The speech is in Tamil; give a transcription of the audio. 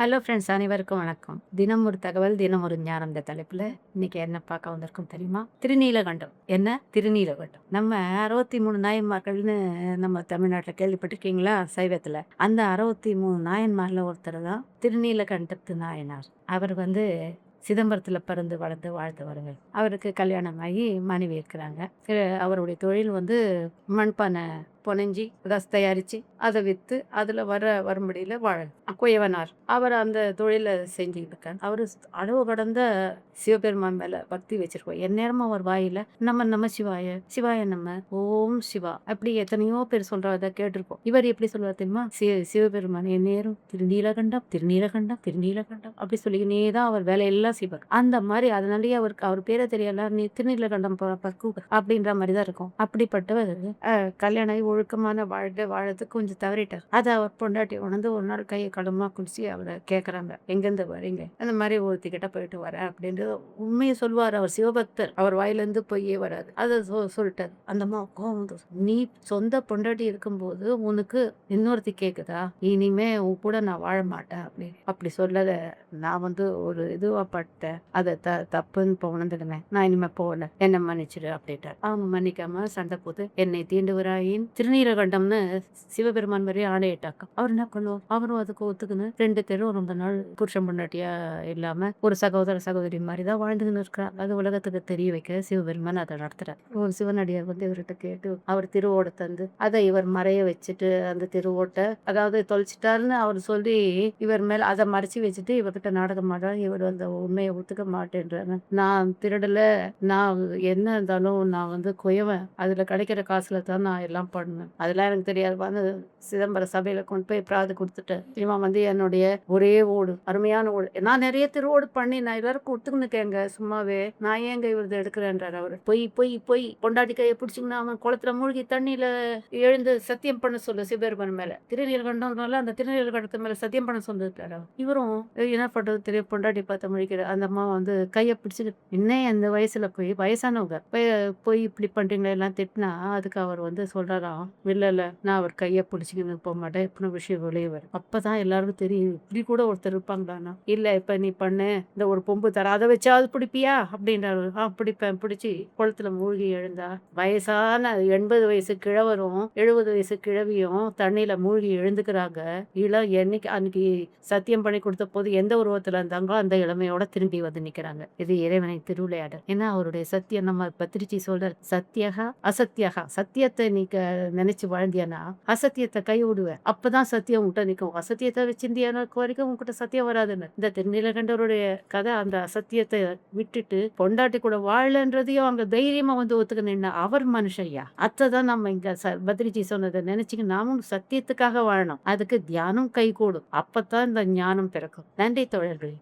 ஹலோ ஃப்ரெண்ட்ஸ், அனைவருக்கும் வணக்கம். தினம் ஒரு தகவல், தினம் ஒரு ஞானம். இந்த தலைப்புல இன்னைக்கு என்ன பார்க்க வந்திருக்கோம் தெரியுமா? திருநீலகண்டம். என்ன திருநீலகண்டம்? நம்ம 63 நாயன்மார்கள்னு நம்ம தமிழ்நாட்டுல கேள்விப்பட்டிருக்கீங்களா? சைவத்துல. அந்த 63 நாயன்மார்ல ஒருத்தர் தான் திருநீலகண்டத்து நாயனார். அவர் சிதம்பரத்துல பிறந்து வளர்ந்து வாழ்ந்தவருங்க. அவருக்கு கல்யாணமாகி மனைவி இருக்கிறாங்க. அவருடைய தொழில் மண்பானை புனைஞ்சி தயாரிச்சு அதை வித்து அதுல வர வரும்படியில குயவனார் அவர் அந்த தொழிலை செஞ்சுக்கிட்டு இருக்காரு. அவரு அளவு கடந்த சிவபெருமான் மேல பக்தி வச்சிருக்கோம். எந்நேரமும் அவர் வாயில நம்ம நம சிவாய சிவாய நம்ம ஓம் சிவா அப்படி எத்தனையோ பேர் சொல்றத கேட்டிருக்கோம். இவர் எப்படி சொல்லுவார் தெரியுமா? சிவபெருமான் எந்நேரம் திருநீலகண்டம் திருநீலகண்டம் திருநீலகண்டம் அப்படி சொல்லிக்கினே தான் அவர் வேலையெல்லாம் செய்வார். அந்த மாதிரி அதனாலேயே அவருக்கு அவர் பேரை தெரியல, நீ திருநீலகண்டம் பக்கு அப்படின்ற மாதிரி தான் இருக்கும். அப்படிப்பட்டவர் கல்யாணம் ஆகி ஒழுக்கமான வாழ்க்கை வாழறதுக்கு கொஞ்சம் தவறிட்டார். அதை அவர் பொண்டாட்டி உணர்ந்து ஒரு நாள் கையை கடமா குடிச்சு அவரை கேட்கறாங்க, எங்கேருந்து வரீங்க? அந்த மாதிரி ஒருத்திக்கிட்ட போயிட்டு வரேன் அப்படின்றது உண்மையை சொல்லுவார். அவர் சிவபக்தர், அவர் வாயிலிருந்து பொய்யே வராது. அதை சொல்லிட்டாரு. அந்த அம்மா கோவம் வந்துருச்சு. நீ சொந்த பொண்டாட்டி இருக்கும்போது உனக்கு இன்னொருத்தி கேக்குதா? இனிமே உன் கூட நான் வாழ மாட்டேன் அப்படி சொல்லல. நான் ஒரு இதுவா பட்டேன், அதை தப்புன்னு இப்போ உணர்ந்துடுவேன். நான் இனிமே போகல, என்ன மன்னிச்சிடு அப்படின்ட்டார். அவங்க மன்னிக்காம சண்டை போட்டு என்னை தீண்டுவராயின் திருநீலகண்டம்னு சிவபெருமான் மாதிரி ஆணையிட்டாக்கா. அவர் என்ன பண்ணுவோம், அவரும் அதுக்கு ஒத்துக்குன்னு 2 பேரும் ரொம்ப நாள் புருஷன் பொண்டாட்டியா இல்லாம ஒரு சகோதர சகோதரி மாதிரி தான் வாழ்ந்துன்னு இருக்கிறார். அது உலகத்துக்கு தெரிய வைக்க சிவபெருமான் அதை நடத்துறார். ஒரு சிவனடியார் இவர்கிட்ட கேட்டு அவர் திருவோட தந்து அதை இவர் மறைய வச்சுட்டு அந்த திருவோட்டை அதாவது தொலைச்சிட்டாருன்னு அவர் சொல்லி இவர் மேல அதை மறைச்சு வச்சுட்டு இவர்கிட்ட நாடகம் ஆடுறாரு. இவர் அந்த உண்மையை ஒத்துக்க மாட்டேன்றாங்க. நான் திருடல, நான் என்ன இருந்தாலும் நான் குயவன், அதுல கிடைக்கிற காசுல தான் நான் எல்லாம் பண்ணுவேன், அதெல்லாம் எனக்கு தெரியாது. சிதம்பர சபையில கொண்டு போய் பிராது கொடுத்துட்டேன். இவன் என்னுடைய ஒரே ஓடு, அருமையான ஓடு. நான் நிறைய திருவோடு பண்ணி நான் எல்லாருக்கும் ஒத்துக்குனுக்கேங்க, சும்மாவே நான் ஏங்க இவரது எடுக்கிறேன்றார் அவரு. பொய் பொய் பொய் பொண்டாட்டி கையை பிடிச்சிங்கன்னா அவன் குளத்துல மூழ்கி தண்ணியில எழுந்து சத்தியம் பண்ண சொல்லு சிவபெருமான் மேல. திருநீலகண்டம்னால அந்த திருநீலகண்டத்து மேல சத்தியம் பண்ண சொல்லிருக்காரு. இவரும் என்ன பண்றது தெரியும், பொண்டாட்டி பார்த்து முழிக்கிற. அந்த அம்மா கையை பிடிச்சிட்டு இன்னும் அந்த வயசுல போய் வயசானவங்க போய் இப்படி பண்றீங்களா எல்லாம் திட்டினா அதுக்கு அவர் சொல்றாராம், இல்ல நான் அவர் கையை பிடிச்சிக்கின்னு போக மாட்டேன், இப்படி விஷயம் வெளியே வரும். அப்பதான் எல்லாருக்கும் தெரியும் இப்படி கூட ஒருத்தர் இருப்பாங்களான்னா. இல்ல இப்ப நீ பண்ணு, இந்த ஒரு பொம்பு தர அதை வச்சாவது பிடிப்பியா அப்படின்றாரு. பிடிப்பேன். பிடிச்சி குளத்துல மூழ்கி எழுந்தா வயசான 80 வயசு கிழவரும் 70 வயசு கிழவியும் தண்ணியில மூழ்கி எழுந்துக்கிறாங்க. என்னைக்கு அன்னைக்கு சத்தியம் பண்ணி கொடுத்த போது எந்த உருவத்துல இருந்தாங்களோ அந்த இளமையோட திரும்பி நிக்கிறாங்க. இது இறைவனை திருவிளையாடல். ஏன்னா அவருடைய சத்தியம் நம்ம பத்திரிச்சி சொல்ற சத்தியகா அசத்தியகா. சத்தியத்தை நீ நினைச்சு வாழ்ந்தியானா அசத்தியத்தை கை விடுவேன், அப்பதான் சத்தியம் உன்கிட்ட நிற்கும். அசத்தியத்தை வச்சிருந்தியான வரைக்கும் உங்ககிட்ட சத்தியம் வராதுன்னு. இந்த திருநீலகண்டருடைய கதை அந்த அசத்தியத்தை விட்டுட்டு பொண்டாட்டி கூட வாழன்றதையும் அவங்க தைரியமா ஒத்துக்க நின்ன அவர் மனுஷையா. அத்தைதான் நம்ம இங்க பத்ரிஜி சொன்னதை நினைச்சுக்க நாமும் சத்தியத்துக்காக வாழணும். அதுக்கு தியானம் கை கூடும். அப்பதான் இந்த ஞானம் பிறக்கும். நன்றி தோழர்களே.